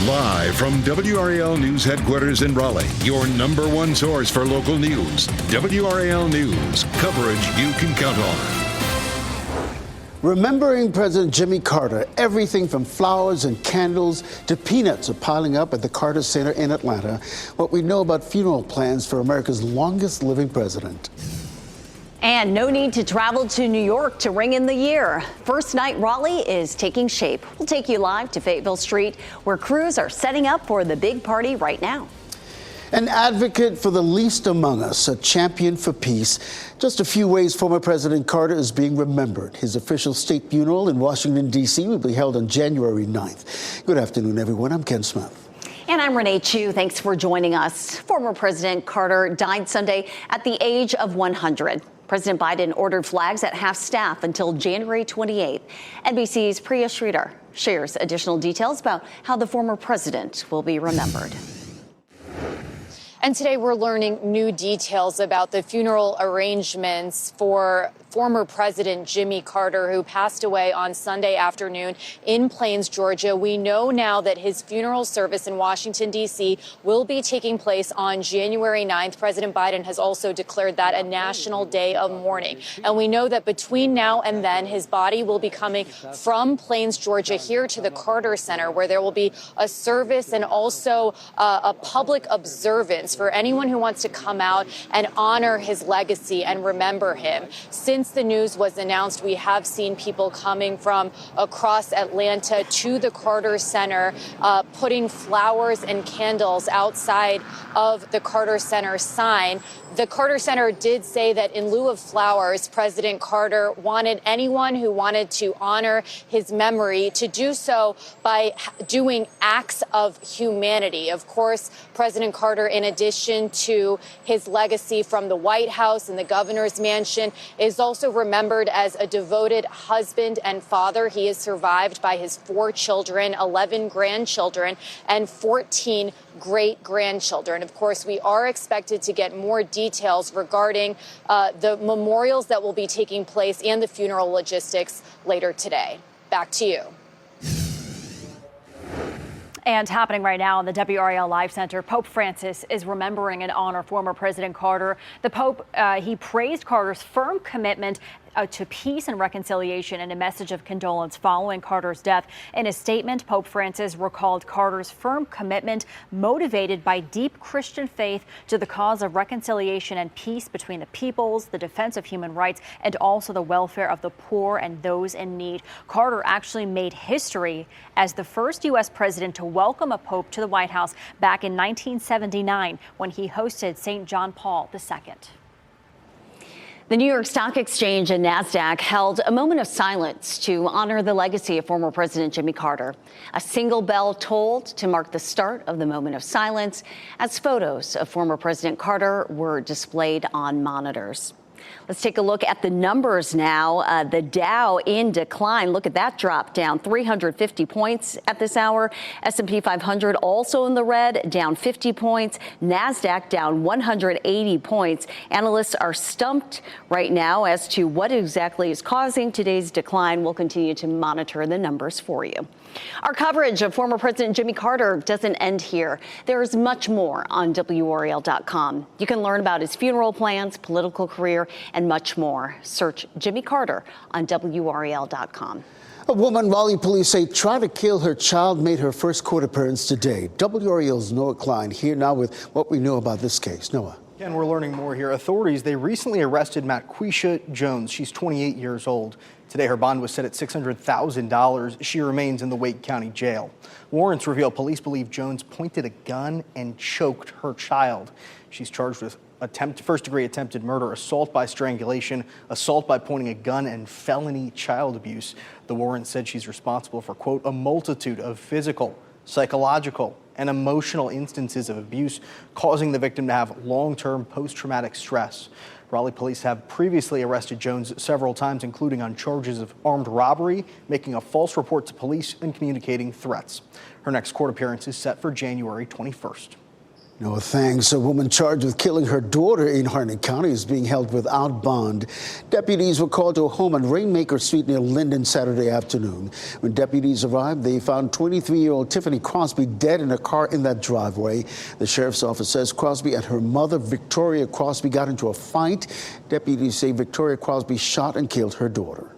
Live from WRAL News Headquarters in Raleigh, your number one source for local news. WRAL News, coverage you can count on. Remembering President Jimmy Carter, everything from flowers and candles to peanuts are piling up at the Carter Center in Atlanta. What we know about funeral plans for America's longest living president. And no need to travel to New York to ring in the year. First Night Raleigh is taking shape. We'll take you live to Fayetteville Street, where crews are setting up for the big party right now. An advocate for the least among us, a champion for peace. Just a few ways former President Carter is being remembered. His official state funeral in Washington, D.C. will be held on January 9th. Good afternoon, everyone. I'm Ken Smith. And I'm Renee Chu. Thanks for joining us. Former President Carter died Sunday at the age of 100. President Biden ordered flags at half-staff until January 28th. NBC's Priya Sridhar shares additional details about how the former president will be remembered. And today we're learning new details about the funeral arrangements for former President Jimmy Carter, who passed away on Sunday afternoon in Plains, Georgia. We know now that his funeral service in Washington, D.C. will be taking place on January 9th. President Biden has also declared that a national day of mourning. And we know that between now and then, his body will be coming from Plains, Georgia, here to the Carter Center, where there will be a service and also a public observance for anyone who wants to come out and honor his legacy and remember him. Since the news was announced, we have seen people coming from across Atlanta to the Carter Center, putting flowers and candles outside of the Carter Center sign. The Carter Center did say that in lieu of flowers, President Carter wanted anyone who wanted to honor his memory to do so by doing acts of humanity. Of course, President Carter, in addition to his legacy from the White House and the governor's mansion, is also remembered as a devoted husband and father. He is survived by his 4 children, 11 grandchildren, and 14 great-grandchildren. Of course, we are expected to get more details regarding the memorials that will be taking place and the funeral logistics later today. Back to you. And happening right now in the WRAL Live Center, Pope Francis is remembering and honor former President Carter. The Pope, he praised Carter's firm commitment to peace and reconciliation and a message of condolence following Carter's death. In a statement, Pope Francis recalled Carter's firm commitment, motivated by deep Christian faith, to the cause of reconciliation and peace between the peoples, the defense of human rights, and also the welfare of the poor and those in need. Carter actually made history as the first U.S. president to welcome a pope to the White House back in 1979 when he hosted St. John Paul II. The New York Stock Exchange and NASDAQ held a moment of silence to honor the legacy of former President Jimmy Carter. A single bell tolled to mark the start of the moment of silence as photos of former President Carter were displayed on monitors. Let's take a look at the numbers now. The Dow in decline. Look at that drop, down 350 points at this hour. S&P 500 also in the red, down 50 points. NASDAQ down 180 points. Analysts are stumped right now as to what exactly is causing today's decline. We'll continue to monitor the numbers for you. Our coverage of former President Jimmy Carter doesn't end here. There is much more on WRAL.com. You can learn about his funeral plans, political career, and much more. Search Jimmy Carter on WRAL.com. A woman Raleigh police say tried to kill her child made her first court appearance today. WRAL's Noah Klein here now with what we know about this case. Noah. Ken, we're learning more here. Authorities, they recently arrested Maquisha Jones. She's 28 years old. Today, her bond was set at $600,000. She remains in the Wake County Jail. Warrants reveal police believe Jones pointed a gun and choked her child. She's charged with first-degree attempted murder, assault by strangulation, assault by pointing a gun, and felony child abuse. The warrant said she's responsible for, quote, a multitude of physical, psychological, and emotional instances of abuse, causing the victim to have long-term post-traumatic stress. Raleigh police have previously arrested Jones several times, including on charges of armed robbery, making a false report to police, and communicating threats. Her next court appearance is set for January 21st. No thanks. A woman charged with killing her daughter in Harnett County is being held without bond. Deputies were called to a home on Rainmaker Street near Linden Saturday afternoon. When deputies arrived, they found 23-year-old Tiffany Crosby dead in a car in that driveway. The sheriff's office says Crosby and her mother, Victoria Crosby, got into a fight. Deputies say Victoria Crosby shot and killed her daughter.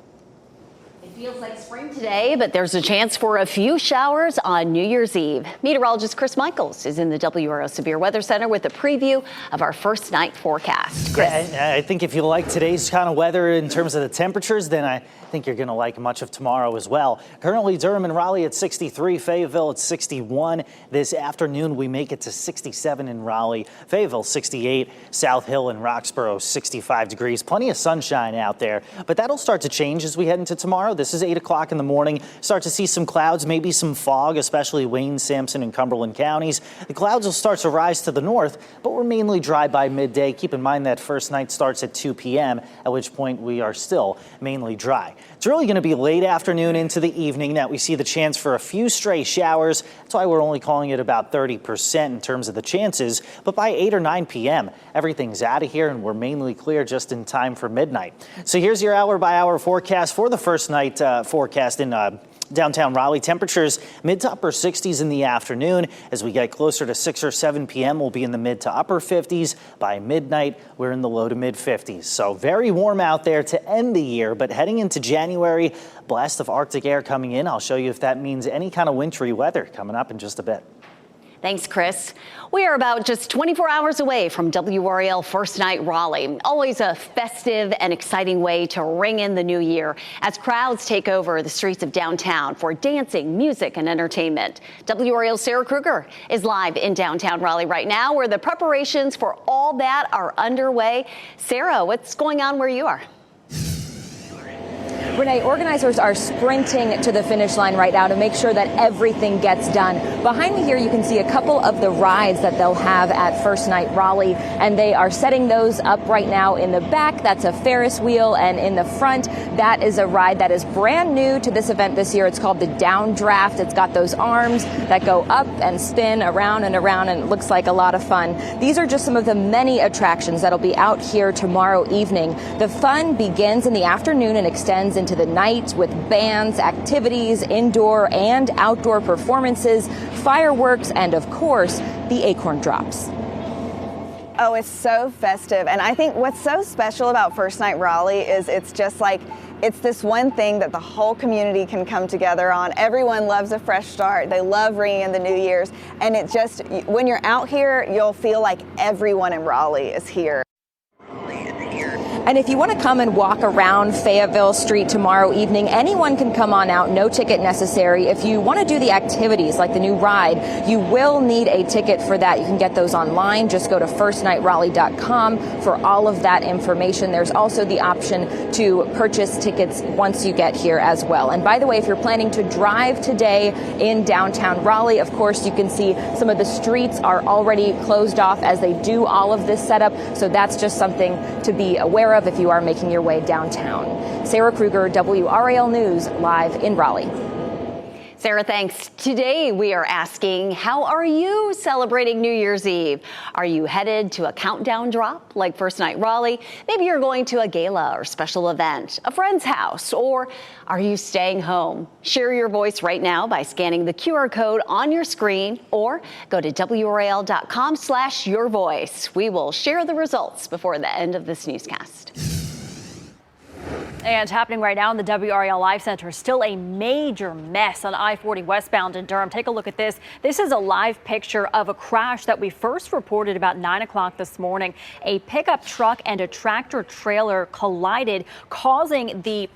Feels like spring today, but there's a chance for a few showers on New Year's Eve. Meteorologist Chris Michaels is in the WRAL Severe Weather Center with a preview of our first night forecast. Chris. Yeah, I think if you like today's kind of weather in terms of the temperatures, then I think you're going to like much of tomorrow as well. Currently, Durham and Raleigh at 63, Fayetteville at 61. This afternoon, we make it to 67 in Raleigh, Fayetteville 68, South Hill and Roxborough 65 degrees. Plenty of sunshine out there, but that'll start to change as we head into tomorrow. This is 8 o'clock in the morning. Start to see some clouds, maybe some fog, especially Wayne, Sampson, and Cumberland counties. The clouds will start to rise to the north, but we're mainly dry by midday. Keep in mind that first night starts at 2 p.m., at which point we are still mainly dry. It's really going to be late afternoon into the evening that we see the chance for a few stray showers. That's why we're only calling it about 30% in terms of the chances. But by 8 or 9 p.m., everything's out of here and we're mainly clear just in time for midnight. So here's your hour-by-hour forecast for the first night forecast in downtown Raleigh. Temperatures mid to upper 60s in the afternoon. As we get closer to 6 or 7 p.m., we'll be in the mid to upper 50s. By midnight, we're in the low to mid 50s. So very warm out there to end the year, but heading into January, blast of Arctic air coming in. I'll show you if that means any kind of wintry weather coming up in just a bit. Thanks, Chris. We are about just 24 hours away from WRAL First Night Raleigh. Always a festive and exciting way to ring in the new year as crowds take over the streets of downtown for dancing, music, and entertainment. WRAL's Sarah Kruger is live in downtown Raleigh right now, where the preparations for all that are underway. Sarah, what's going on where you are? Renee, organizers are sprinting to the finish line right now to make sure that everything gets done. Behind me here, you can see a couple of the rides that they'll have at First Night Raleigh, and they are setting those up right now. In the back, that's a Ferris wheel, and in the front, that is a ride that is brand new to this event this year. It's called the Downdraft. It's got those arms that go up and spin around, and it looks like a lot of fun. These are just some of the many attractions that'll be out here tomorrow evening. The fun begins in the afternoon and extends into the night with bands, activities, indoor and outdoor performances, fireworks, and of course, the acorn drops. Oh, it's so festive. And I think what's so special about First Night Raleigh is it's just like, it's this one thing that the whole community can come together on. Everyone loves a fresh start. They love ringing in the New Year's. And it just, when you're out here, you'll feel like everyone in Raleigh is here. And if you want to come and walk around Fayetteville Street tomorrow evening, anyone can come on out, no ticket necessary. If you want to do the activities like the new ride, you will need a ticket for that. You can get those online. Just go to firstnightraleigh.com for all of that information. There's also the option to purchase tickets once you get here as well. And by the way, if you're planning to drive today in downtown Raleigh, of course, you can see some of the streets are already closed off as they do all of this setup. So that's just something to be aware of if you are making your way downtown. Sarah Kruger, WRAL News, live in Raleigh. Sarah, thanks. Today we are asking, how are you celebrating New Year's Eve? Are you headed to a countdown drop like First Night Raleigh? Maybe you're going to a gala or special event, a friend's house, or are you staying home? Share your voice right now by scanning the QR code on your screen or go to WRAL.com/yourvoice. We will share the results before the end of this newscast. And happening right now in the WRAL Live Center, still a major mess on I-40 westbound in Durham. Take a look at this. This is a live picture of a crash that we first reported about 9 o'clock this morning. A pickup truck and a tractor trailer collided, causing the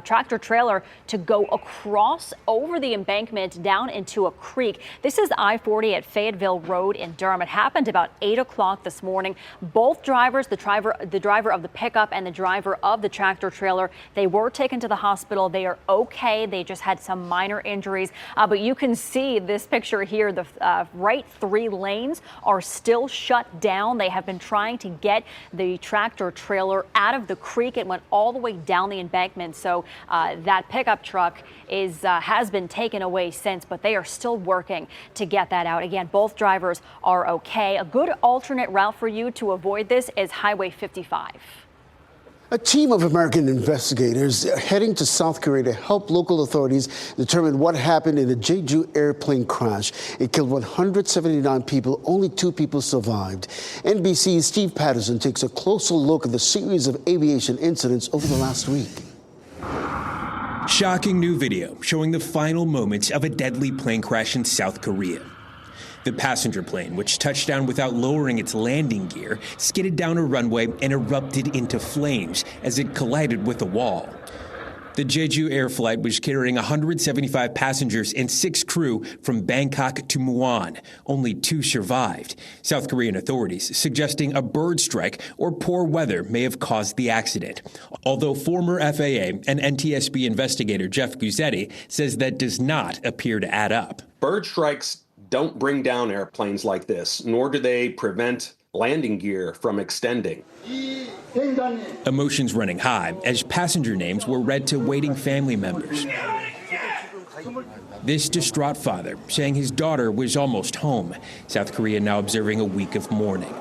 tractor trailer to go across over the embankment down into a creek. This is I-40 at Fayetteville Road in Durham. It happened about 8 o'clock this morning. Both drivers, the driver of the pickup and the driver of the tractor tractor trailer. They were taken to the hospital. They are okay. They just had some minor injuries. But you can see this picture here. The right 3 lanes are still shut down. They have been trying to get the tractor trailer out of the creek. It went all the way down the embankment. So that pickup truck has been taken away since, but they are still working to get that out. Again, both drivers are okay. A good alternate route for you to avoid this is Highway 55. A team of American investigators are heading to South Korea to help local authorities determine what happened in the Jeju airplane crash. It killed 179 people. Only 2 people survived. NBC's Steve Patterson takes a closer look at the series of aviation incidents over the last week. Shocking new video showing the final moments of a deadly plane crash in South Korea. The passenger plane, which touched down without lowering its landing gear, skidded down a runway and erupted into flames as it collided with a wall. The Jeju Air flight was carrying 175 passengers and 6 crew from Bangkok to Muan. Only 2 survived. South Korean authorities suggesting a bird strike or poor weather may have caused the accident. Although former FAA and NTSB investigator Jeff Guzzetti says that does not appear to add up. Bird strikes don't bring down airplanes like this, nor do they prevent landing gear from extending. Emotions running high as passenger names were read to waiting family members. This distraught father saying his daughter was almost home. South Korea now observing a week of mourning.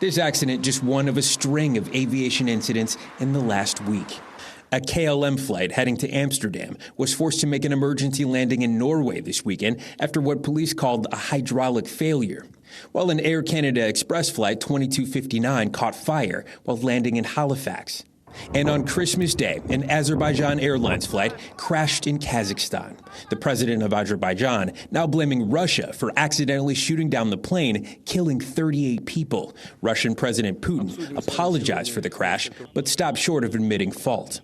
This accident just one of a string of aviation incidents in the last week. A KLM flight heading to Amsterdam was forced to make an emergency landing in Norway this weekend after what police called a hydraulic failure. While an Air Canada Express flight 2259 caught fire while landing in Halifax. And on Christmas Day, an Azerbaijan Airlines flight crashed in Kazakhstan. The president of Azerbaijan now blaming Russia for accidentally shooting down the plane, killing 38 people. Russian President Putin apologized for the crash, but stopped short of admitting fault.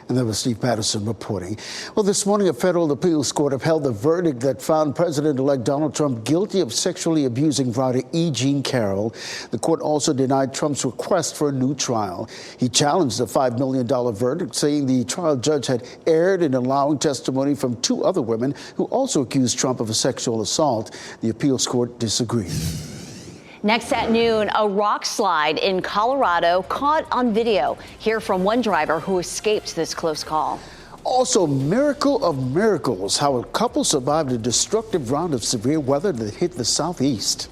And that was Steve Patterson reporting. Well, this morning, a federal appeals court upheld the verdict that found President-elect Donald Trump guilty of sexually abusing writer E. Jean Carroll. The court also denied Trump's request for a new trial. He challenged the $5 million verdict, saying the trial judge had erred in allowing testimony from 2 other women who also accused Trump of a sexual assault. The appeals court disagreed. Next at noon, a rock slide in Colorado caught on video. Hear from one driver who escaped this close call. Also, miracle of miracles, how a couple survived a destructive round of severe weather that hit the southeast.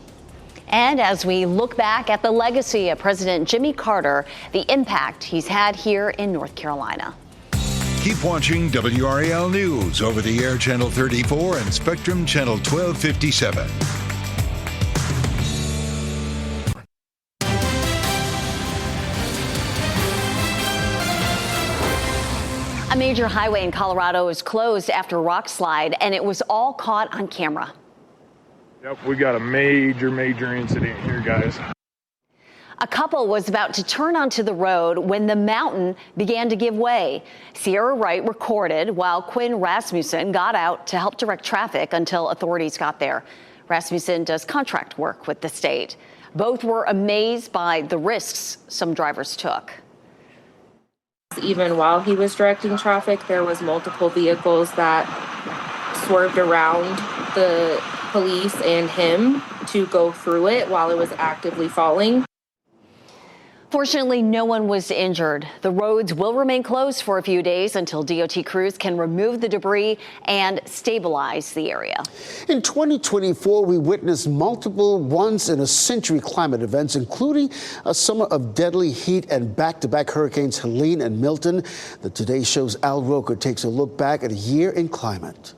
And as we look back at the legacy of President Jimmy Carter, the impact he's had here in North Carolina. Keep watching WRAL News over the air Channel 34 and Spectrum Channel 1257. A major highway in Colorado is closed after a rock slide, and it was all caught on camera. Yep, we got a major incident here, guys. A couple was about to turn onto the road when the mountain began to give way. Sierra Wright recorded while Quinn Rasmussen got out to help direct traffic until authorities got there. Rasmussen does contract work with the state. Both were amazed by the risks some drivers took. Even while he was directing traffic, there was multiple vehicles that swerved around the police and him to go through it while it was actively falling. Fortunately, no one was injured. The roads will remain closed for a few days until DOT crews can remove the debris and stabilize the area. In 2024, we witnessed multiple once-in-a-century climate events, including a summer of deadly heat and back-to-back hurricanes Helene and Milton. The Today Show's Al Roker takes a look back at a year in climate.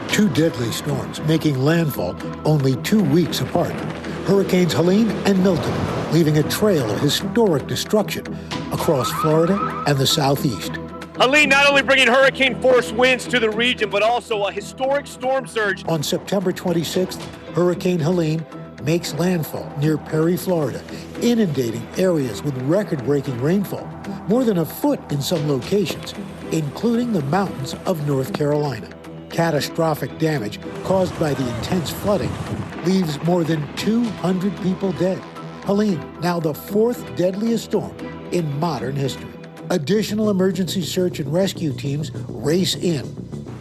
2 deadly storms making landfall only 2 weeks apart. Hurricanes Helene and Milton, leaving a trail of historic destruction across Florida and the Southeast. Helene not only bringing hurricane-force winds to the region, but also a historic storm surge. On September 26th, Hurricane Helene makes landfall near Perry, Florida, inundating areas with record-breaking rainfall, more than a foot in some locations, including the mountains of North Carolina. Catastrophic damage caused by the intense flooding leaves more than 200 people dead. Helene, now the 4th deadliest storm in modern history. Additional emergency search and rescue teams race in.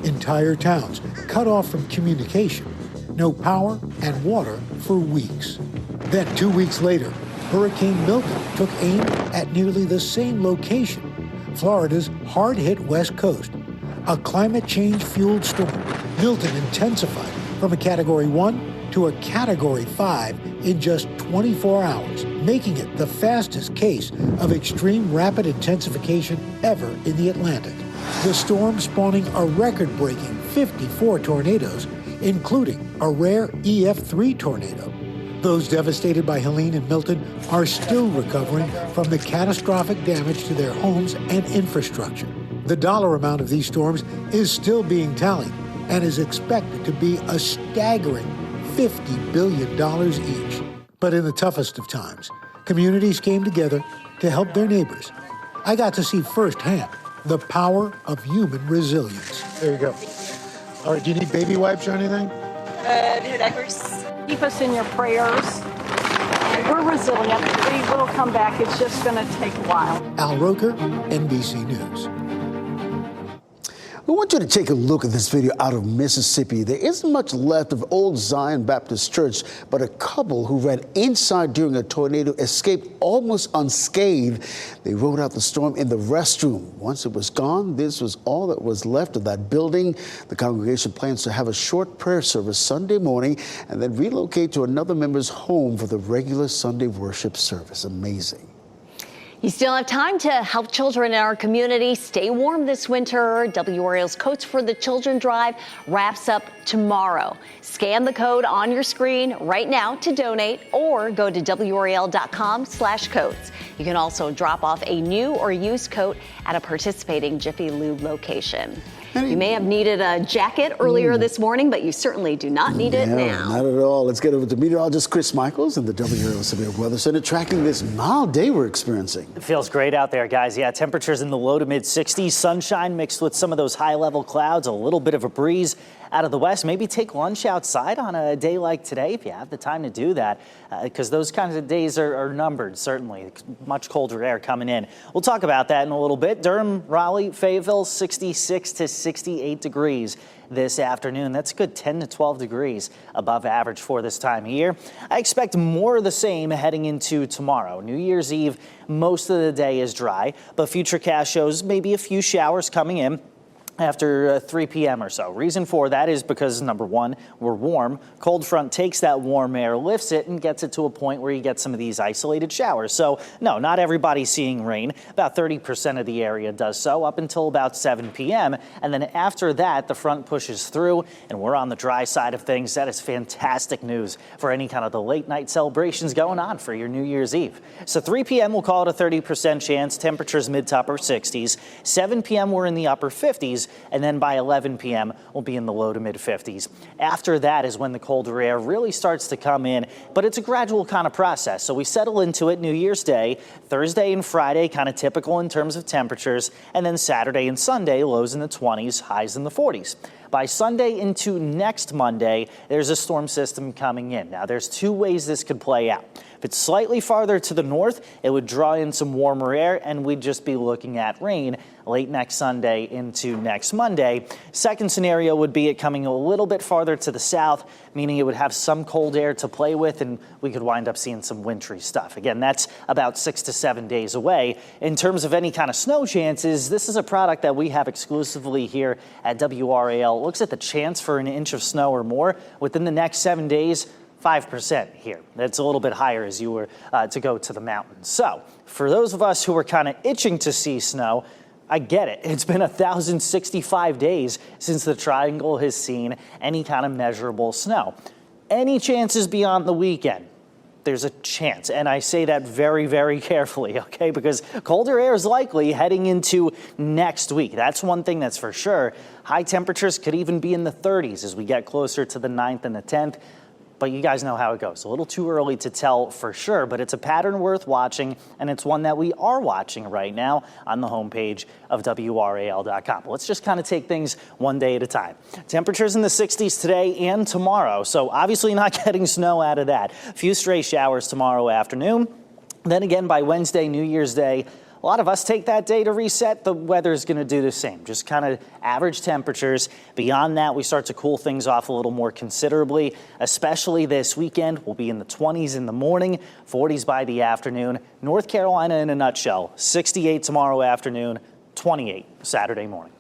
Entire towns cut off from communication. No power and water for weeks. Then 2 weeks later, Hurricane Milton took aim at nearly the same location, Florida's hard-hit west coast. A climate change-fueled storm, Milton intensified from a Category 1 to a Category 5 in just 24 hours, making it the fastest case of extreme rapid intensification ever in the Atlantic. The storm spawning a record-breaking 54 tornadoes, including a rare EF3 tornado. Those devastated by Helene and Milton are still recovering from the catastrophic damage to their homes and infrastructure. The dollar amount of these storms is still being tallied and is expected to be a staggering $50 billion each. But in the toughest of times, communities came together to help their neighbors. I got to see firsthand the power of human resilience. There you go. All right, do you need baby wipes or anything? New diapers. Keep us in your prayers. We're resilient. We will come back. It's just going to take a while. Al Roker, NBC News. I want you to take a look at this video out of Mississippi. There isn't much left of Old Zion Baptist Church, but a couple who ran inside during a tornado escaped almost unscathed. They rode out the storm in the restroom. Once it was gone, this was all that was left of that building. The congregation plans to have a short prayer service Sunday morning and then relocate to another member's home for the regular Sunday worship service. Amazing. You still have time to help children in our community stay warm this winter. WRAL's Coats for the Children drive wraps up tomorrow. Scan the code on your screen right now to donate or go to WRAL.com/coats. You can also drop off a new or used coat at a participating Jiffy Lube location. You may have needed a jacket earlier this morning, but you certainly do not need it now. Not at all. Let's get over to meteorologist Chris Michaels in the WRAL Severe Weather Center tracking this mild day we're experiencing. It feels great out there, guys. Yeah, temperatures in the low to mid 60s, sunshine mixed with some of those high level clouds, a little bit of a breeze out of the west. Maybe take lunch outside on a day like today if you have the time to do that, because those kinds of days are numbered, certainly. Much colder air coming in. We'll talk about that in a little bit. Durham, Raleigh, Fayetteville, 66 to 68 degrees this afternoon. That's a good 10 to 12 degrees above average for this time of year. I expect more of the same heading into tomorrow. New Year's Eve, most of the day is dry, but Futurecast shows maybe a few showers coming in after 3 p.m. or so. Reason for that is because, number one, we're warm. Cold front takes that warm air, lifts it, and gets it to a point where you get some of these isolated showers. So, no, not everybody's seeing rain. About 30% of the area does so up until about 7 p.m. And then after that, the front pushes through, and we're on the dry side of things. That is fantastic news for any kind of the late night celebrations going on for your New Year's Eve. So 3 p.m. we'll call it a 30% chance. Temperatures mid to upper 60s. 7 p.m. we're in the upper 50s. And then by 11 p.m. we'll be in the low to mid 50s. After that is when the colder air really starts to come in, but it's a gradual kind of process. So we settle into it New Year's Day, Thursday and Friday, kind of typical in terms of temperatures, and then Saturday and Sunday, lows in the 20s, highs in the 40s. By Sunday into next Monday, there's a storm system coming in. Now, there's two ways this could play out. If it's slightly farther to the north, it would draw in some warmer air, and we'd just be looking at rain late next Sunday into next Monday. Second scenario would be it coming a little bit farther to the south, meaning it would have some cold air to play with, and we could wind up seeing some wintry stuff. Again, that's about 6 to 7 days away. In terms of any kind of snow chances, this is a product that we have exclusively here at WRAL. It looks at the chance for an inch of snow or more within the next 7 days. 5% here. That's a little bit higher as you were to go to the mountains. So for those of us who are kind of itching to see snow, I get it. It's been 1,065 days since the Triangle has seen any kind of measurable snow. Any chances beyond the weekend? There's a chance, and I say that very, very carefully, okay? Because colder air is likely heading into next week. That's one thing that's for sure. High temperatures could even be in the 30s as we get closer to the 9th and the 10th. but you guys know how it goes. A little too early to tell for sure, but it's a pattern worth watching, and it's one that we are watching right now on the homepage of WRAL.com. Let's just kind of take things one day at a time. Temperatures in the 60s today and tomorrow, so obviously not getting snow out of that. A few stray showers tomorrow afternoon. Then again, by Wednesday, New Year's Day, a lot of us take that day to reset. The weather is going to do the same, just kind of average temperatures. Beyond that, we start to cool things off a little more considerably, especially this weekend. We'll be in the 20s in the morning, 40s by the afternoon. North Carolina in a nutshell, 68 tomorrow afternoon, 28 Saturday morning.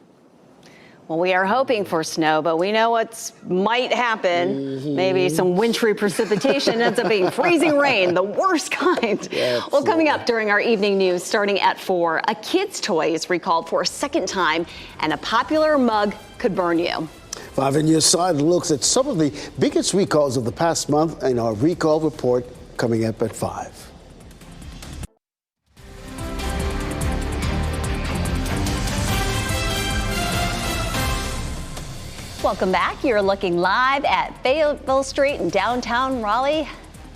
Well, we are hoping for snow, but we know what might happen. Maybe some wintry precipitation ends up being freezing rain, the worst kind. Yeah, well, coming up during our evening news, starting at 4, a kid's toy is recalled for a second time, and a popular mug could burn you. 5 on your side looks at some of the biggest recalls of the past month in our recall report coming up at 5. Welcome back. You're looking live at Fayetteville Street in downtown Raleigh.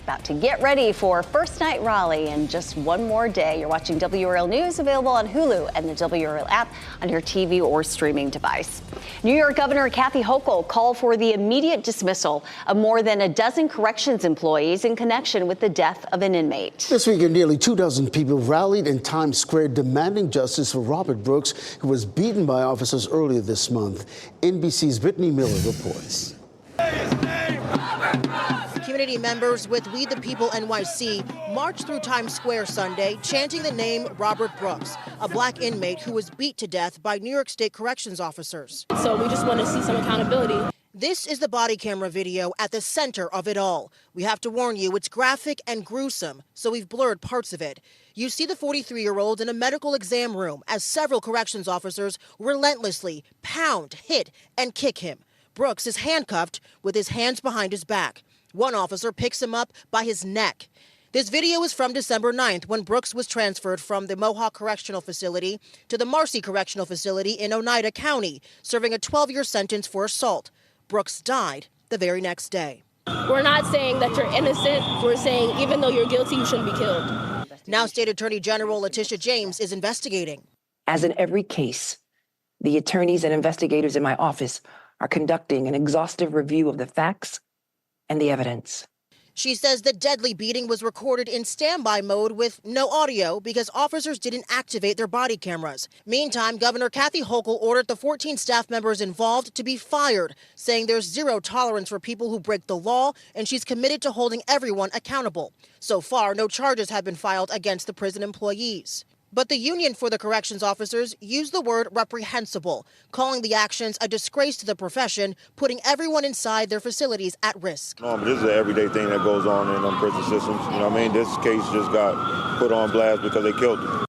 About to get ready for First Night Raleigh in just one more day. You're watching WRAL News, available on Hulu and the WRAL app on your TV or streaming device. New York Governor Kathy Hochul called for the immediate dismissal of more than a dozen corrections employees in connection with the death of an inmate. This weekend, nearly 24 people rallied in Times Square demanding justice for Robert Brooks, who was beaten by officers earlier this month. NBC's Brittany Miller reports. Community members with We the People NYC marched through Times Square Sunday, chanting the name Robert Brooks, a black inmate who was beat to death by New York State corrections officers. So we just want to see some accountability. This is the body camera video at the center of it all. We have to warn you, it's graphic and gruesome, so we've blurred parts of it. You see the 43-year-old in a medical exam room as several corrections officers relentlessly pound, hit, and kick him. Brooks is handcuffed with his hands behind his back. One officer picks him up by his neck. This video is from December 9th, when Brooks was transferred from the Mohawk Correctional Facility to the Marcy Correctional Facility in Oneida County, serving a 12-year sentence for assault. Brooks died the very next day. We're not saying that you're innocent. We're saying even though you're guilty, you shouldn't be killed. Now State Attorney General Letitia James is investigating. As in every case, the attorneys and investigators in my office are conducting an exhaustive review of the facts and the evidence. She says the deadly beating was recorded in standby mode with no audio because officers didn't activate their body cameras. Meantime, Governor Kathy Hochul ordered the 14 staff members involved to be fired, saying there's zero tolerance for people who break the law, and she's committed to holding everyone accountable. So far, no charges have been filed against the prison employees. But the union for the corrections officers used the word reprehensible, calling the actions a disgrace to the profession, putting everyone inside their facilities at risk. This is an everyday thing that goes on in prison systems. You know what I mean? This case just got put on blast because they killed him.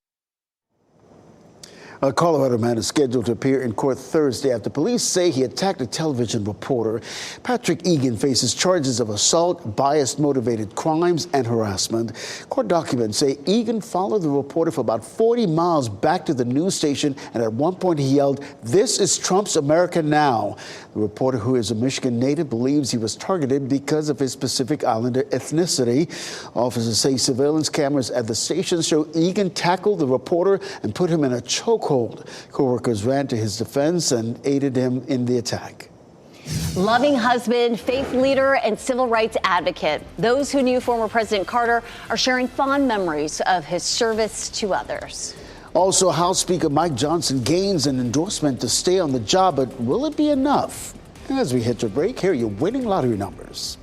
A Colorado man is scheduled to appear in court Thursday after police say he attacked a television reporter. Patrick Egan faces charges of assault, bias-motivated crimes, and harassment. Court documents say Egan followed the reporter for about 40 miles back to the news station, and at one point he yelled, "This is Trump's America now." The reporter, who is a Michigan native, believes he was targeted because of his Pacific Islander ethnicity. Officers say surveillance cameras at the station show Egan tackled the reporter and put him in a chokehold. Co-workers ran to his defense and aided him in the attack. Loving husband, faith leader, and civil rights advocate. Those who knew former President Carter are sharing fond memories of his service to others. Also, House Speaker Mike Johnson gains an endorsement to stay on the job, but will it be enough? As we hit your break, here are your winning lottery numbers.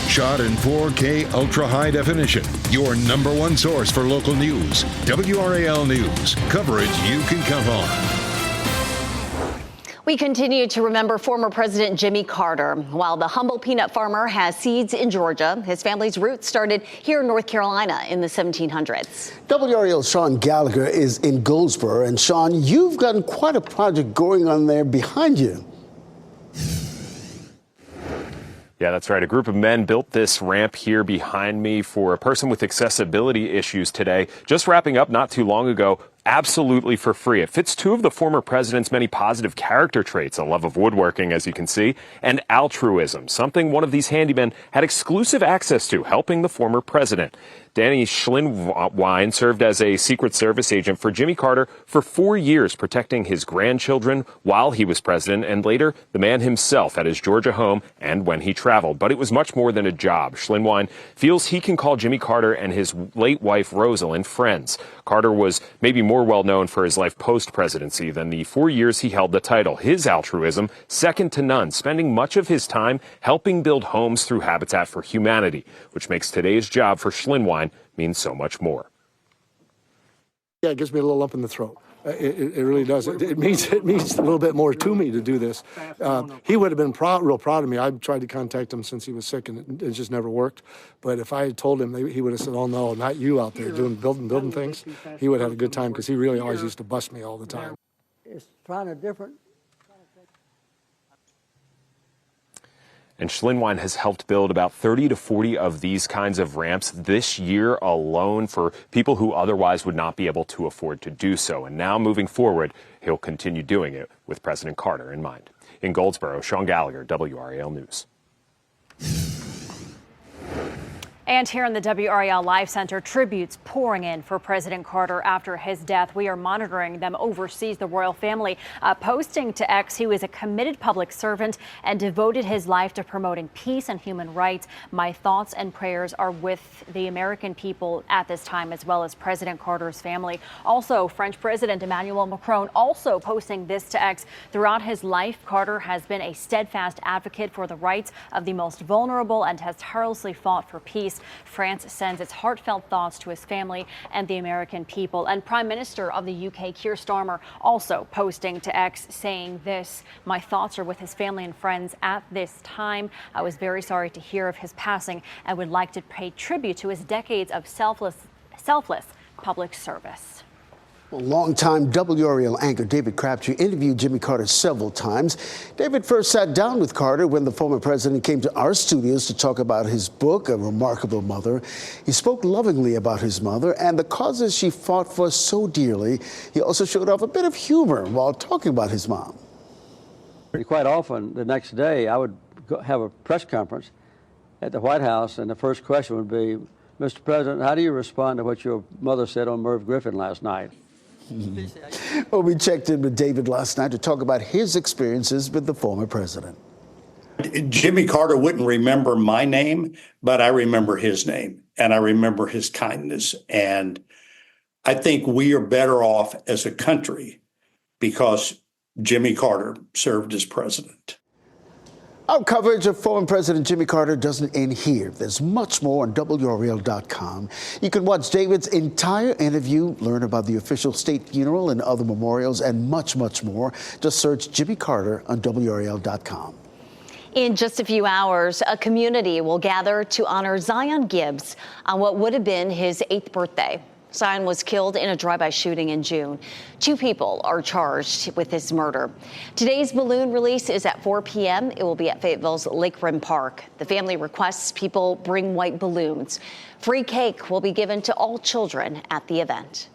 Shot in 4K ultra high definition. Your number one source for local news. WRAL News. Coverage you can count on. We continue to remember former President Jimmy Carter. While the humble peanut farmer has seeds in Georgia, his family's roots started here in North Carolina in the 1700s. WRAL's Sean Gallagher is in Goldsboro. And Sean, you've gotten quite a project going on there behind you. Yeah, that's right. A group of men built this ramp here behind me for a person with accessibility issues today. Just wrapping up not too long ago, absolutely for free. It fits two of the former president's many positive character traits, a love of woodworking, as you can see, and altruism, something one of these handymen had exclusive access to, helping the former president. Danny Schlinwine served as a Secret Service agent for Jimmy Carter for 4 years, protecting his grandchildren while he was president, and later the man himself at his Georgia home and when he traveled. But it was much more than a job. Schlinwine feels he can call Jimmy Carter and his late wife Rosalind friends. Carter was maybe more well known for his life post-presidency than the 4 years he held the title. His altruism, second to none, spending much of his time helping build homes through Habitat for Humanity, which makes today's job for Schlinwine mean so much more. Yeah, it gives me a little lump in the throat. It really does. It means a little bit more to me to do this. He would have been real proud of me. I've tried to contact him since he was sick, and it just never worked. But if I had told him, he would have said, "Oh no, not you out there building things." He would have had a good time because he really always used to bust me all the time. It's trying a different. And Schlinwine has helped build about 30 to 40 of these kinds of ramps this year alone for people who otherwise would not be able to afford to do so. And now moving forward, he'll continue doing it with President Carter in mind. In Goldsboro, Sean Gallagher, WRAL News. And here in the WRAL Live Center, tributes pouring in for President Carter after his death. We are monitoring them overseas. The royal family posting to X, he was a committed public servant and devoted his life to promoting peace and human rights. My thoughts and prayers are with the American people at this time, as well as President Carter's family. Also, French President Emmanuel Macron also posting this to X. Throughout his life, Carter has been a steadfast advocate for the rights of the most vulnerable and has tirelessly fought for peace. France sends its heartfelt thoughts to his family and the American people. And Prime Minister of the UK, Keir Starmer, also posting to X saying this: my thoughts are with his family and friends at this time. I was very sorry to hear of his passing and would like to pay tribute to his decades of selfless public service. Well, longtime WRAL anchor David Crabtree interviewed Jimmy Carter several times. David first sat down with Carter when the former president came to our studios to talk about his book, A Remarkable Mother. He spoke lovingly about his mother and the causes she fought for so dearly. He also showed off a bit of humor while talking about his mom. Quite often, the next day, I would have a press conference at the White House, and the first question would be, Mr. President, how do you respond to what your mother said on Merv Griffin last night? Well, we checked in with David last night to talk about his experiences with the former president. Jimmy Carter wouldn't remember my name, but I remember his name, and I remember his kindness. And I think we are better off as a country because Jimmy Carter served as president. Our coverage of former President Jimmy Carter doesn't end here. There's much more on WRAL.com. You can watch David's entire interview, learn about the official state funeral and other memorials, and much, much more. Just search Jimmy Carter on WRAL.com. In just a few hours, a community will gather to honor Zion Gibbs on what would have been his 8th birthday. Zion was killed in a drive-by shooting in June. 2 people are charged with his murder. Today's balloon release is at 4 p.m. It will be at Fayetteville's Lake Rim Park. The family requests people bring white balloons. Free cake will be given to all children at the event.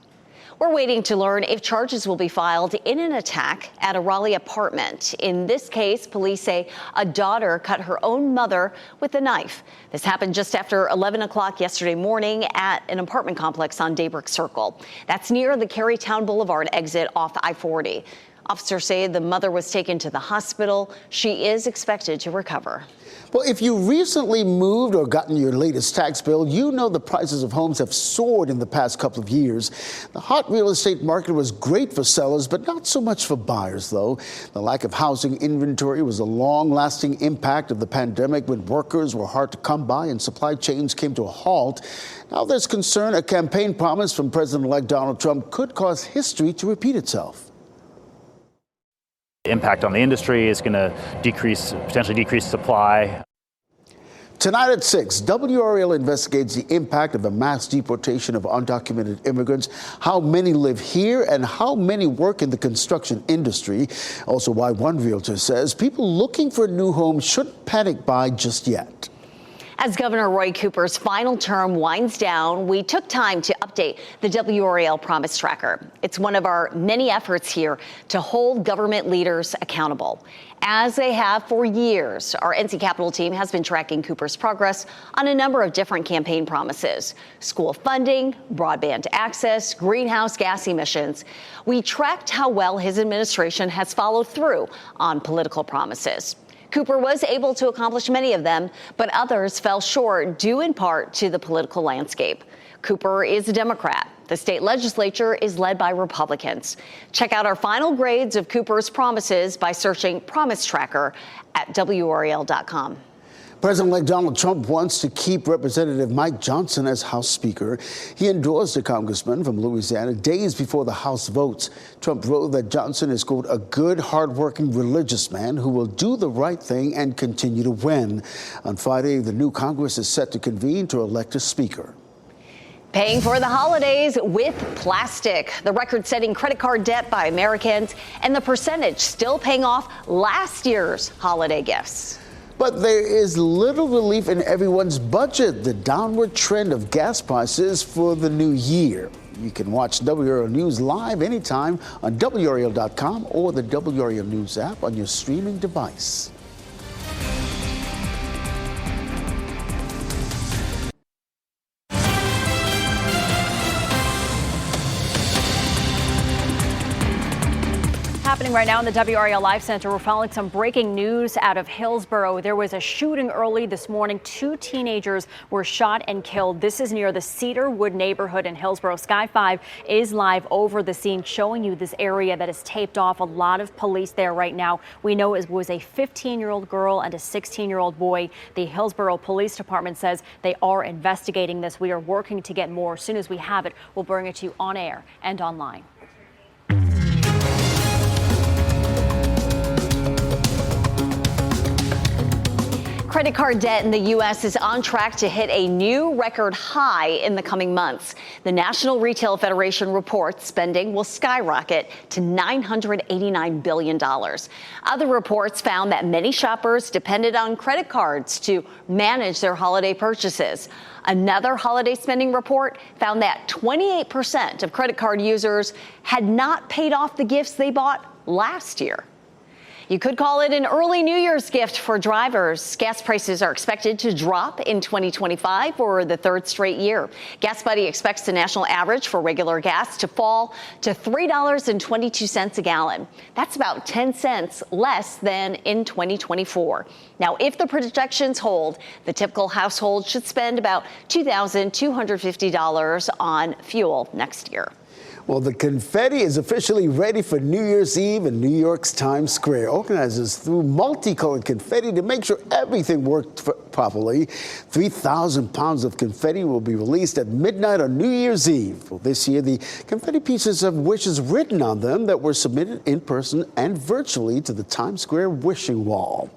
We're waiting to learn if charges will be filed in an attack at a Raleigh apartment. In this case, police say a daughter cut her own mother with a knife. This happened just after 11 o'clock yesterday morning at an apartment complex on Daybrook Circle. That's near the Carytown Boulevard exit off I-40. Officers say the mother was taken to the hospital. She is expected to recover. Well, if you recently moved or gotten your latest tax bill, you know the prices of homes have soared in the past couple of years. The hot real estate market was great for sellers, but not so much for buyers, though. The lack of housing inventory was a long-lasting impact of the pandemic when workers were hard to come by and supply chains came to a halt. Now there's concern a campaign promise from President-elect Donald Trump could cause history to repeat itself. The impact on the industry is going to potentially decrease supply. Tonight at 6, WRAL investigates the impact of a mass deportation of undocumented immigrants, how many live here, and how many work in the construction industry. Also, why one realtor says people looking for a new home shouldn't panic buy just yet. As Governor Roy Cooper's final term winds down, we took time to update the WRAL Promise Tracker. It's one of our many efforts here to hold government leaders accountable. As they have for years, our NC Capitol team has been tracking Cooper's progress on a number of different campaign promises: school funding, broadband access, greenhouse gas emissions. We tracked how well his administration has followed through on political promises. Cooper was able to accomplish many of them, but others fell short due in part to the political landscape. Cooper is a Democrat. The state legislature is led by Republicans. Check out our final grades of Cooper's promises by searching Promise Tracker at WRAL.com. President-elect Donald Trump wants to keep Representative Mike Johnson as House Speaker. He endorsed a congressman from Louisiana days before the House votes. Trump wrote that Johnson is, quote, a good, hardworking, religious man who will do the right thing and continue to win. On Friday, the new Congress is set to convene to elect a speaker. Paying for the holidays with plastic. The record-setting credit card debt by Americans and the percentage still paying off last year's holiday gifts. But there is little relief in everyone's budget. The downward trend of gas prices for the new year. You can watch WRAL News live anytime on WRAL.com or the WRAL News app on your streaming device. Happening right now in the WRAL Live Center, we're following some breaking news out of Hillsborough. There was a shooting early this morning. 2 teenagers were shot and killed. This is near the Cedarwood neighborhood in Hillsborough. Sky 5 is live over the scene, showing you this area that is taped off. A lot of police there right now. We know it was a 15-year-old girl and a 16-year-old boy. The Hillsborough Police Department says they are investigating this. We are working to get more. As soon as we have it, we'll bring it to you on air and online. Credit card debt in the U.S. is on track to hit a new record high in the coming months. The National Retail Federation reports spending will skyrocket to $989 billion. Other reports found that many shoppers depended on credit cards to manage their holiday purchases. Another holiday spending report found that 28% of credit card users had not paid off the gifts they bought last year. You could call it an early New Year's gift for drivers. Gas prices are expected to drop in 2025 for the third straight year. Gas Buddy expects the national average for regular gas to fall to $3.22 a gallon. That's about 10 cents less than in 2024. Now, if the projections hold, the typical household should spend about $2,250 on fuel next year. Well, the confetti is officially ready for New Year's Eve in New York's Times Square. Organizers threw multicolored confetti to make sure everything worked properly. 3,000 pounds of confetti will be released at midnight on New Year's Eve. Well, this year, the confetti pieces have wishes written on them that were submitted in person and virtually to the Times Square wishing wall.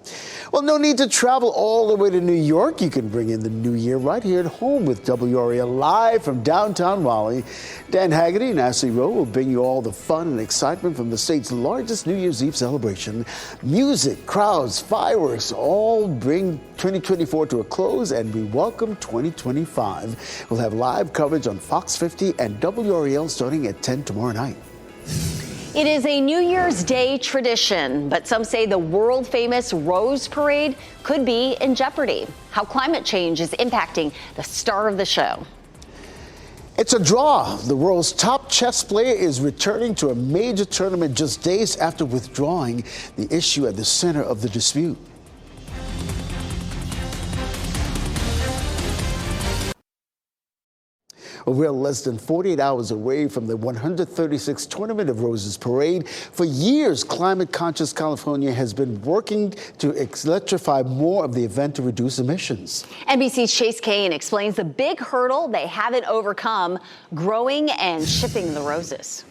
Well, no need to travel all the way to New York. You can bring in the new year right here at home with WRAL live from downtown Raleigh. Dan Haggerty and Ashley Rowe will bring you all the fun and excitement from the state's largest New Year's Eve celebration. Music, crowds, fireworks all bring 2024 to a close, and we welcome 2025. We'll have live coverage on Fox 50 and WRAL starting at 10 tomorrow night. It is a New Year's Day tradition, but some say the world-famous Rose Parade could be in jeopardy. How climate change is impacting the star of the show. It's a draw. The world's top chess player is returning to a major tournament just days after withdrawing, the issue at the center of the dispute. We're less than 48 hours away from the 136th Tournament of Roses Parade. For years, climate-conscious California has been working to electrify more of the event to reduce emissions. NBC's Chase Kane explains the big hurdle they haven't overcome: growing and shipping the roses.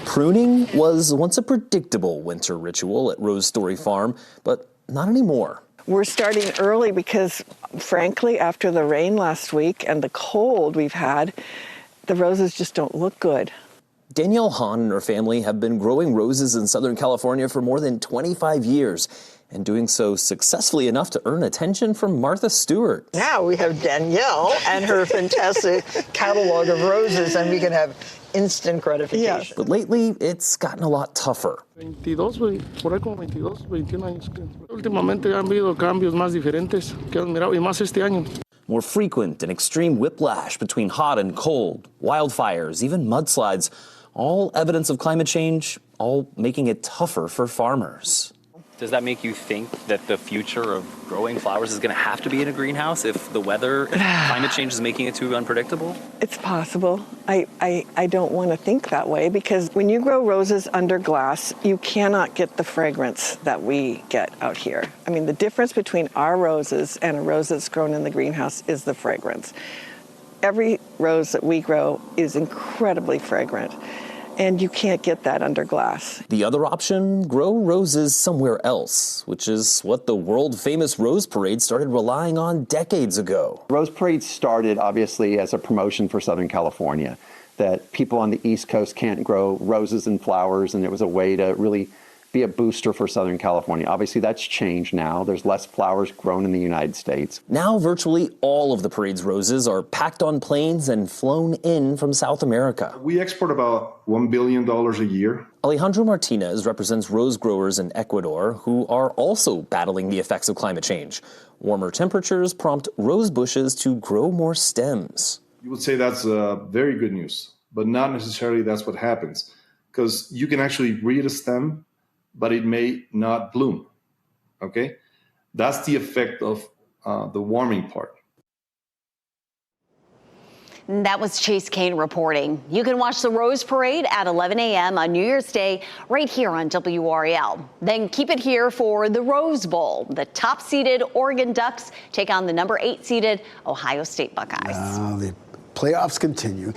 Pruning was once a predictable winter ritual at Rose Story Farm, but not anymore. We're starting early because, frankly, after the rain last week and the cold we've had, the roses just don't look good. Danielle Hahn and her family have been growing roses in Southern California for more than 25 years, and doing so successfully enough to earn attention from Martha Stewart. Now we have Danielle and her fantastic catalog of roses, and we can have instant gratification. Yes. But lately, it's gotten a lot tougher. 22, por ahí como 22, 21 años. Últimamente han habido cambios más diferentes que han mirado, y más este año. More frequent and extreme whiplash between hot and cold, wildfires, even mudslides, all evidence of climate change, all making it tougher for farmers. Does that make you think that the future of growing flowers is going to have to be in a greenhouse if the weather, if climate change is making it too unpredictable? It's possible. I don't want to think that way, because when you grow roses under glass, you cannot get the fragrance that we get out here. I mean, the difference between our roses and a rose that's grown in the greenhouse is the fragrance. Every rose that we grow is incredibly fragrant, and you can't get that under glass. The other option, grow roses somewhere else, which is what the world-famous Rose Parade started relying on decades ago. Rose Parade started, obviously, as a promotion for Southern California, that people on the East Coast can't grow roses and flowers, and it was a way to really be a booster for Southern California. Obviously, that's changed now. There's less flowers grown in the United States. Now, virtually all of the parade's roses are packed on planes and flown in from South America. We export about $1 billion a year. Alejandro Martinez represents rose growers in Ecuador who are also battling the effects of climate change. Warmer temperatures prompt rose bushes to grow more stems. You would say that's very good news, but not necessarily that's what happens, because you can actually breed a stem, but it may not bloom, okay? That's the effect of the warming part. That was Chase Kane reporting. You can watch the Rose Parade at 11 a.m. on New Year's Day right here on WRAL. Then keep it here for the Rose Bowl. The top-seeded Oregon Ducks take on the number 8-seeded Ohio State Buckeyes. The playoffs continue.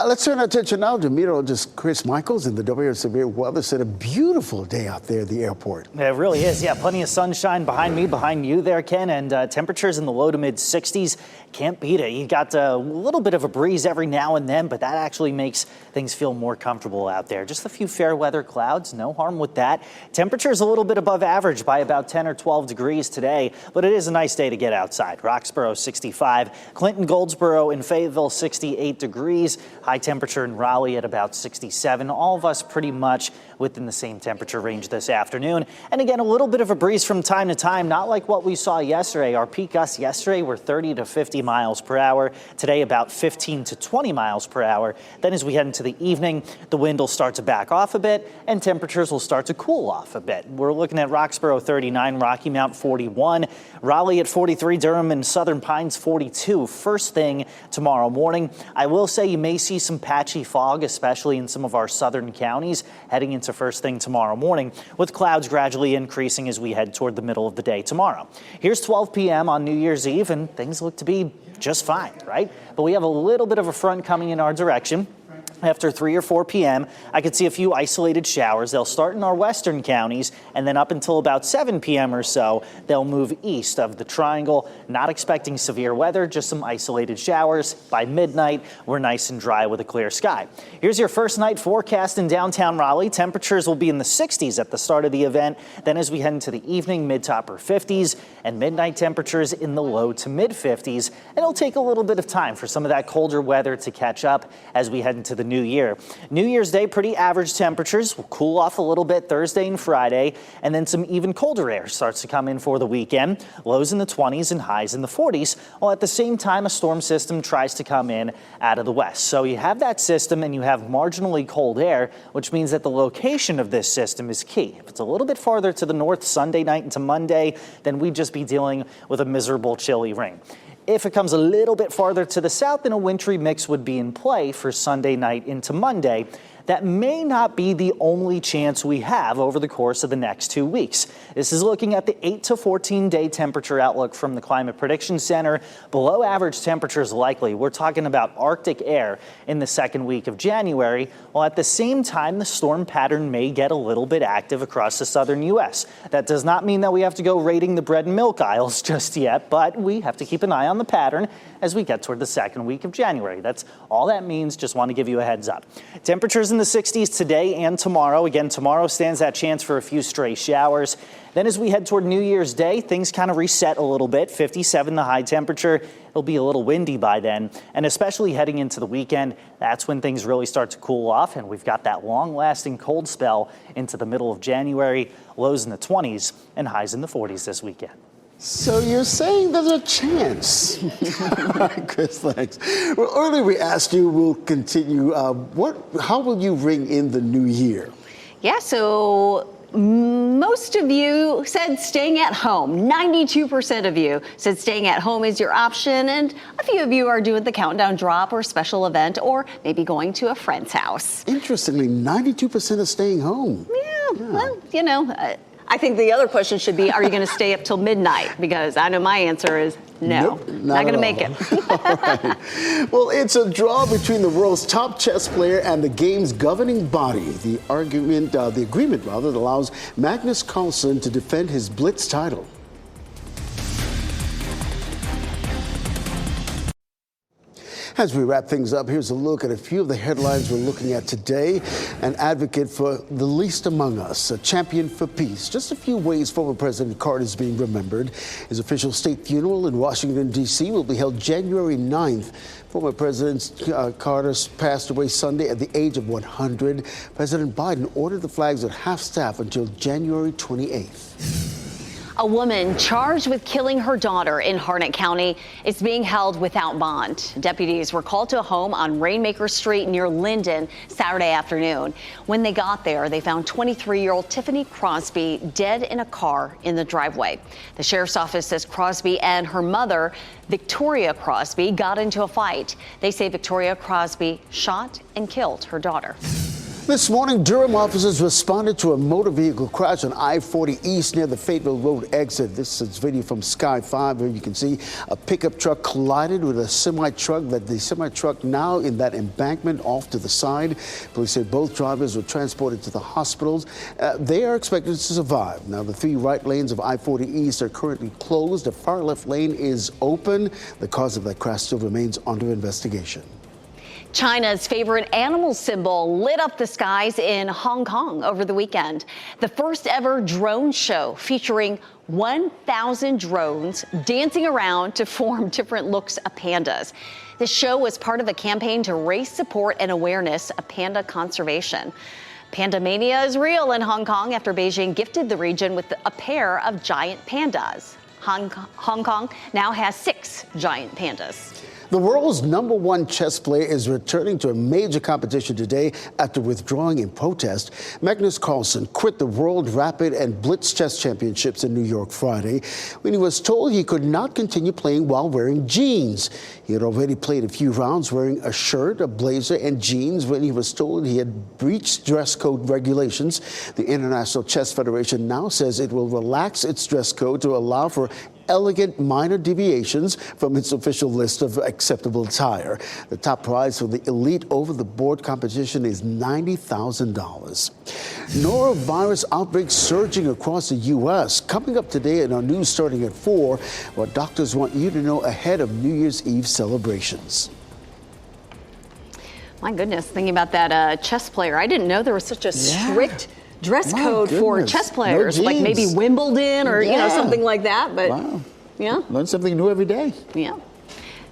Let's turn our attention now to meteorologist Chris Michaels in the WRAL Severe Weather Center. Beautiful day out there at the airport. It really is. Yeah, plenty of sunshine behind me, behind you there, Ken, and temperatures in the low to mid 60s. Can't beat it. You got a little bit of a breeze every now and then, but that actually makes things feel more comfortable out there. Just a few fair weather clouds, no harm with that. Temperatures a little bit above average by about 10 or 12 degrees today, but it is a nice day to get outside. Roxborough 65, Clinton, Goldsboro, and Fayetteville 68 degrees. High temperature in Raleigh at about 67. All of us pretty much within the same temperature range this afternoon. And again, a little bit of a breeze from time to time, not like what we saw yesterday. Our peak gusts yesterday were 30 to 50 miles per hour. Today, about 15 to 20 miles per hour. Then as we head into the evening, the wind will start to back off a bit and temperatures will start to cool off a bit. We're looking at Roxborough 39, Rocky Mount 41, Raleigh at 43, Durham and Southern Pines 42. First thing tomorrow morning, I will say you may see some patchy fog, especially in some of our southern counties heading into first thing tomorrow morning, with clouds gradually increasing as we head toward the middle of the day tomorrow. Here's 12 p.m. on New Year's Eve, and things look to be just fine, right? But we have a little bit of a front coming in our direction. After 3 or 4 p.m., I could see a few isolated showers. They'll start in our western counties, and then up until about 7 p.m. or so, they'll move east of the triangle. Not expecting severe weather, just some isolated showers. By midnight, we're nice and dry with a clear sky. Here's your first night forecast in downtown Raleigh. Temperatures will be in the 60s at the start of the event. Then as we head into the evening, mid to upper 50s, and midnight temperatures in the low to mid 50s. It'll take a little bit of time for some of that colder weather to catch up as we head into the new year. New Year's Day, pretty average temperatures. Will cool off a little bit Thursday and Friday, and then some even colder air starts to come in for the weekend. Lows in the 20s and highs in the 40s, while at the same time a storm system tries to come in out of the west. So you have that system and you have marginally cold air, which means that the location of this system is key. If it's a little bit farther to the north Sunday night into Monday, then we'd just be dealing with a miserable chilly rain. If it comes a little bit farther to the south, then a wintry mix would be in play for Sunday night into Monday. that may not be the only chance we have over the course of the next 2 weeks. This is looking at the 8 to 14 day temperature outlook from the Climate Prediction Center. Below average temperatures likely. We're talking about Arctic air in the second week of January, while at the same time the storm pattern may get a little bit active across the southern U.S. That does not mean that we have to go raiding the bread and milk aisles just yet, but we have to keep an eye on the pattern as we get toward the second week of January. That's all that means. Just want to give you a heads up. Temperatures in the 60s today and tomorrow. Again, tomorrow stands that chance for a few stray showers. Then as we head toward New Year's Day, things kind of reset a little bit. 57 the high temperature. It'll be a little windy by then. And especially heading into the weekend, that's when things really start to cool off. And we've got that long-lasting cold spell into the middle of January. Lows in the 20s and highs in the 40s this weekend. So you're saying there's a chance. All right, Chris, thanks. Well, earlier we asked you, we'll continue. How will you ring in the new year? Yeah, so most of you said staying at home. 92% of you said staying at home is your option. And a few of you are doing the countdown drop or special event or maybe going to a friend's house. Interestingly, 92% are staying home. Yeah. Well, you know, I think the other question should be, are you going to stay up till midnight? Because I know my answer is no. Nope, not going to make it. All right. Well, it's a draw between the world's top chess player and the game's governing body. The agreement that allows Magnus Carlsen to defend his Blitz title. As we wrap things up, here's a look at a few of the headlines we're looking at today. An advocate for the least among us, a champion for peace. Just a few ways former President Carter is being remembered. His official state funeral in Washington, D.C. will be held January 9th. Former President Carter passed away Sunday at the age of 100. President Biden ordered the flags at half-staff until January 28th. A woman charged with killing her daughter in Harnett County is being held without bond. Deputies were called to a home on Rainmaker Street near Linden Saturday afternoon. When they got there, they found 23-year-old Tiffany Crosby dead in a car in the driveway. The sheriff's office says Crosby and her mother, Victoria Crosby, got into a fight. They say Victoria Crosby shot and killed her daughter. This morning, Durham officers responded to a motor vehicle crash on I-40 East near the Fayetteville Road exit. This is video from Sky 5. Here you can see a pickup truck collided with a semi-truck. The semi-truck now in that embankment off to the side. Police say both drivers were transported to the hospitals. They are expected to survive. Now, the 3 right lanes of I-40 East are currently closed. The far left lane is open. The cause of that crash still remains under investigation. China's favorite animal symbol lit up the skies in Hong Kong over the weekend. The first ever drone show featuring 1,000 drones dancing around to form different looks of pandas. This show was part of a campaign to raise support and awareness of panda conservation. Panda mania is real in Hong Kong after Beijing gifted the region with a pair of giant pandas. Hong Kong now has 6 giant pandas. The world's #1 chess player is returning to a major competition today after withdrawing in protest. Magnus Carlsen quit the World Rapid and Blitz Chess Championships in New York Friday when he was told he could not continue playing while wearing jeans. He had already played a few rounds wearing a shirt, a blazer, and jeans when he was told he had breached dress code regulations. The International Chess Federation now says it will relax its dress code to allow for elegant minor deviations from its official list of acceptable attire. The top prize for the elite over-the-board competition is $90,000. Norovirus outbreaks surging across the U.S. Coming up today in our news starting at 4, what doctors want you to know ahead of New Year's Eve celebrations. My goodness, thinking about that chess player, I didn't know there was such a strict dress code for chess players, like maybe Wimbledon or you know, something like that. But yeah, learn something new every day. Yeah.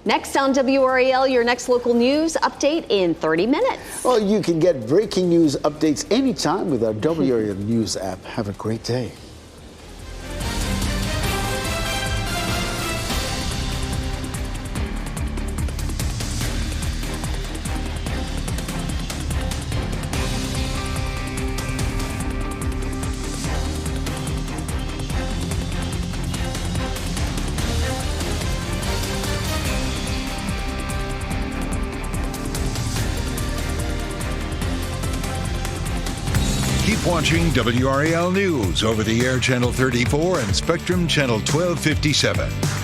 Next on WRAL, your next local news update in 30 minutes. Well, you can get breaking news updates anytime with our WRAL News app. Have a great day. Keep watching WRAL News over the air channel 34 and Spectrum channel 1257.